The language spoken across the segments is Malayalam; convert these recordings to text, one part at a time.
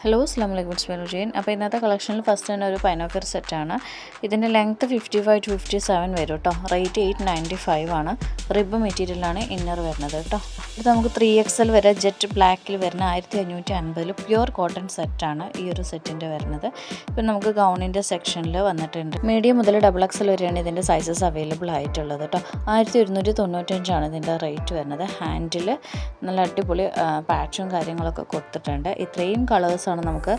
ഹലോ അസ്സാം വലൈക്കും ജെയിൻ. അപ്പോൾ ഇന്നത്തെ കളക്ഷനിൽ ഫസ്റ്റ് തന്നെ ഒരു പൈനോക്കർ സെറ്റാണ്. ഇതിൻ്റെ ലെങ്ത്ത് 55 to 57 വരും കേട്ടോ. റേറ്റ് 895 ആണ്. റിബ് മെറ്റീരിയലാണ് ഇന്നർ വരുന്നത് കേട്ടോ. ഇത് നമുക്ക് 3XL വരെ ജെറ്റ് ബ്ലാക്കിൽ വരുന്ന 1550 പ്യുവർ കോട്ടൺ സെറ്റാണ് ഈ ഒരു സെറ്റിൻ്റെ വരുന്നത്. ഇപ്പം നമുക്ക് ഗൗണിൻ്റെ സെക്ഷനിൽ വന്നിട്ടുണ്ട്. മീഡിയം മുതൽ XXL വരെയാണ് ഇതിൻ്റെ സൈസസ് അവൈലബിൾ ആയിട്ടുള്ളത് കേട്ടോ. 1295 ഇതിൻ്റെ റേറ്റ് വരുന്നത്. ഹാൻഡിൽ നല്ല അടിപൊളി പാച്ചും കാര്യങ്ങളൊക്കെ കൊടുത്തിട്ടുണ്ട്. ഇത്രയും കളേഴ്സ് ആണ് നമുക്ക്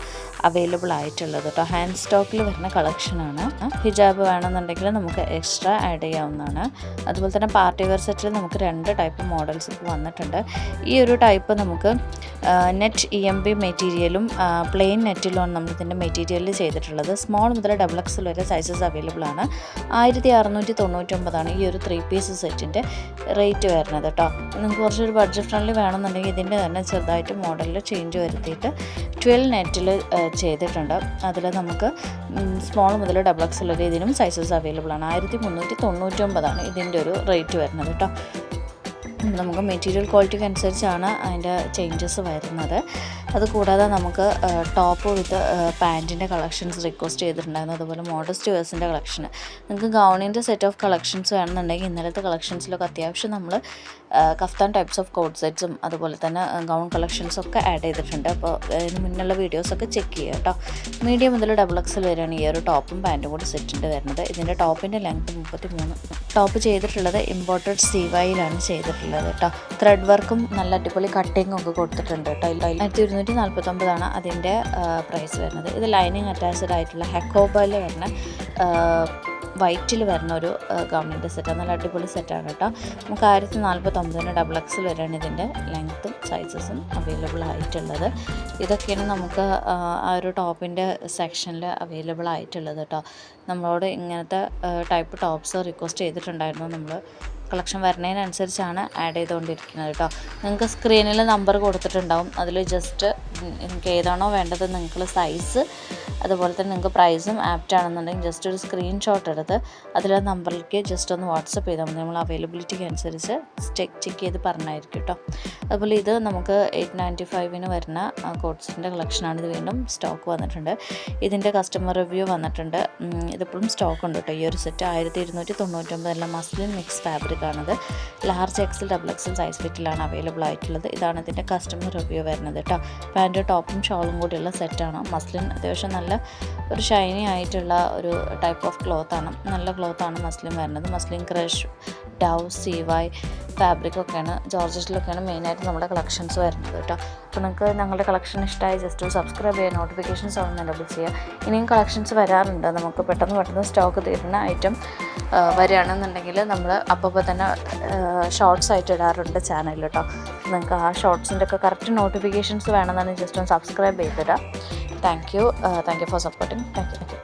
അവൈലബിൾ ആയിട്ടുള്ളത് കേട്ടോ. ഹാൻഡ് സ്റ്റോക്കിൽ വരുന്ന കളക്ഷനാണ്. ഹിജാബ് വേണമെന്നുണ്ടെങ്കിൽ നമുക്ക് എക്സ്ട്രാ ആഡ് ചെയ്യാവുന്നതാണ്. അതുപോലെ തന്നെ പാർട്ടി വെയർ സെറ്റിൽ നമുക്ക് 2 ടൈപ്പ് മോഡൽസ് ഇപ്പോൾ വന്നിട്ടുണ്ട്. ഈ ഒരു ടൈപ്പ് നമുക്ക് നെറ്റ് EMB മെറ്റീരിയലും പ്ലെയിൻ നെറ്റിലുമാണ് നമ്മളിതിൻ്റെ മെറ്റീരിയലിൽ ചെയ്തിട്ടുള്ളത്. സ്മോൾ മുതൽ XXL വരെ സൈസസ് അവൈലബിൾ ആണ്. 1699 ഈ ഒരു 3 പീസ് സെറ്റിൻ്റെ റേറ്റ് വരുന്നത് കേട്ടോ. നിങ്ങൾക്ക് കുറച്ചൊരു ബഡ്ജറ്റ് ഫ്രണ്ട്ലി വേണമെന്നുണ്ടെങ്കിൽ ഇതിൻ്റെ തന്നെ ചെറുതായിട്ട് മോഡലിൽ ചേഞ്ച് വരുത്തിയിട്ട് 12 നെറ്റിൽ ചെയ്തിട്ടുണ്ട്. അതിൽ നമുക്ക് സ്മോൾ മുതൽ XXL വരെ ഇതിനും സൈസസ് അവൈലബിൾ ആണ്. 1399 ഇതിൻ്റെ ഒരു റേറ്റ് വരുന്നത് കേട്ടോ. നമുക്ക് മെറ്റീരിയൽ ക്വാളിറ്റിക്ക് അനുസരിച്ചാണ് അതിൻ്റെ ചേഞ്ചസ് വരുന്നത്. അതുകൂടാതെ നമുക്ക് ടോപ്പ് വിത്ത് പാൻറ്റിൻ്റെ കളക്ഷൻസ് റിക്വസ്റ്റ് ചെയ്തിട്ടുണ്ടായിരുന്നു. അതുപോലെ മോഡസ്റ്റ് വേഴ്സിൻ്റെ കളക്ഷൻ. നിങ്ങൾക്ക് ഗൗണിൻ്റെ സെറ്റ് ഓഫ് കളക്ഷൻസ് വേണമെന്നുണ്ടെങ്കിൽ ഇന്നലത്തെ കളക്ഷൻസിലൊക്കെ അത്യാവശ്യം നമ്മൾ കഫ്താൻ ടൈപ്സ് ഓഫ് കോഡ് സെറ്റ്സും അതുപോലെ തന്നെ ഗൗൺ കളക്ഷൻസൊക്കെ ആഡ് ചെയ്തിട്ടുണ്ട്. അപ്പോൾ ഇതിന് മുന്നുള്ള വീഡിയോസൊക്കെ ചെക്ക് ചെയ്യുക കേട്ടോ. മീഡിയം മുതൽ XXL വരെയാണ് ഈ ഒരു ടോപ്പും പാൻറ്റും കൂടി സെറ്റിൻ്റെ വരുന്നത്. ഇതിൻ്റെ ടോപ്പിൻ്റെ ലെങ്ത്ത് 33. ടോപ്പ് ചെയ്തിട്ടുള്ളത് ഇമ്പോർട്ടഡ് CYയിലാണ് ചെയ്തിട്ടുള്ളത് കേട്ടോ. ത്രെഡ് വർക്കും നല്ല അടിപൊളി കട്ടിങ്ങും ഒക്കെ കൊടുത്തിട്ടുണ്ട് കേട്ടോ. 1249 അതിൻ്റെ പ്രൈസ് വരുന്നത്. ഇത് ലൈനിങ് അറ്റാച്ച്ഡ് ആയിട്ടുള്ള ഹെക്കോബയിൽ വരുന്ന വൈറ്റിൽ വരുന്ന ഒരു ഗൗണിൻ്റെ സെറ്റാണ്. നല്ല അടിപൊളി സെറ്റാണ് കേട്ടോ. നമുക്ക് 1049 XXL വരെയാണ് ഇതിൻ്റെ ലെങ്ത്തും സൈസസും അവൈലബിൾ ആയിട്ടുള്ളത്. ഇതൊക്കെയാണ് നമുക്ക് ആ ഒരു ടോപ്പിൻ്റെ സെക്ഷനിൽ അവൈലബിൾ ആയിട്ടുള്ളത് കേട്ടോ. നമ്മളോട് ഇങ്ങനത്തെ ടൈപ്പ് ടോപ്സ് റിക്വസ്റ്റ് ചെയ്തിട്ടുണ്ടായിരുന്നു. നമ്മൾ കളക്ഷൻ വരുന്നതിനനുസരിച്ചാണ് ആഡ് ചെയ്തുകൊണ്ടിരിക്കുന്നത് കേട്ടോ. നിങ്ങൾക്ക് സ്ക്രീനിൽ നമ്പർ കൊടുത്തിട്ടുണ്ടാവും. അതിൽ ജസ്റ്റ് നിങ്ങൾക്ക് ഏതാണോ വേണ്ടത് നിങ്ങൾക്ക് സൈസ് അതുപോലെ തന്നെ നിങ്ങൾക്ക് പ്രൈസും ആപ്റ്റ് ആണെന്നുണ്ടെങ്കിൽ ജസ്റ്റ് ഒരു സ്ക്രീൻഷോട്ട് എടുത്ത് അതിലെ നമ്പറിലേക്ക് ജസ്റ്റ് ഒന്ന് വാട്സപ്പ് ചെയ്താൽ മതി. നമ്മൾ അവൈലബിലിറ്റിക്ക് അനുസരിച്ച് ചെക്ക് ചെയ്ത് പറഞ്ഞായിരിക്കും കേട്ടോ. അതുപോലെ ഇത് നമുക്ക് 895 വരുന്ന കോട്ട്സിൻ്റെ കളക്ഷനാണ്. ഇത് വീണ്ടും സ്റ്റോക്ക് വന്നിട്ടുണ്ട്. ഇതിൻ്റെ കസ്റ്റമർ റിവ്യൂ വന്നിട്ടുണ്ട്. ഇതിപ്പോഴും സ്റ്റോക്ക് ഉണ്ട് കേട്ടോ. ഈ ഒരു സെറ്റ് 1299 മസ്ലിൻ മിക്സ് ഫാബ്രിക് ആണത്. ലാർജ് XL XXL സൈസ് ഫിറ്റിലാണ് അവൈലബിൾ ആയിട്ടുള്ളത്. ഇതാണ് ഇതിൻ്റെ കസ്റ്റമർ റിവ്യൂ വരുന്നത് കേട്ടോ. പാൻറ്റ് ടോപ്പും ഷോളും കൂടിയുള്ള സെറ്റാണ്. മസ്ലിൻ അത്യാവശ്യം നല്ല ഒരു ഷൈനി ആയിട്ടുള്ള ഒരു ടൈപ്പ് ഓഫ് ക്ലോത്താണ്. നല്ല ക്ലോത്താണ് മസ്ലിൻ വരുന്നത്. മസ്ലിൻ ക്രഷ്, ഡവ്, CY ഫാബ്രിക്കൊക്കെയാണ്, ജോർജറ്റിലൊക്കെയാണ് മെയിനായിട്ട് നമ്മുടെ കളക്ഷൻസ് വരുന്നത് കേട്ടോ. അപ്പോൾ നിങ്ങൾക്ക് ഞങ്ങളുടെ കളക്ഷൻ ഇഷ്ടമായി ജസ്റ്റ് ഒരു സബ്സ്ക്രൈബ് ചെയ്യുക, നോട്ടിഫിക്കേഷൻസ് ഓൺ എനേബിൾ ചെയ്യുക. ഇനിയും കളക്ഷൻസ് വരാറുണ്ട്. നമുക്ക് പെട്ടെന്ന് സ്റ്റോക്ക് തീരുന്ന ഐറ്റം വരികയാണെന്നുണ്ടെങ്കിൽ നമ്മൾ അപ്പോൾ തന്നെ ഷോർട്സ് ആയിട്ട് ഇടാറുണ്ട് ചാനലിൽ കേട്ടോ. നിങ്ങൾക്ക് ആ ഷോർട്സിൻ്റെ ഒക്കെ കറക്റ്റ് നോട്ടിഫിക്കേഷൻസ് വേണമെന്നാണ് ജസ്റ്റ് ഒന്ന് സബ്സ്ക്രൈബ് ചെയ്തിടാം. താങ്ക് യു ഫോർ സപ്പോർട്ടിങ്. Thank U.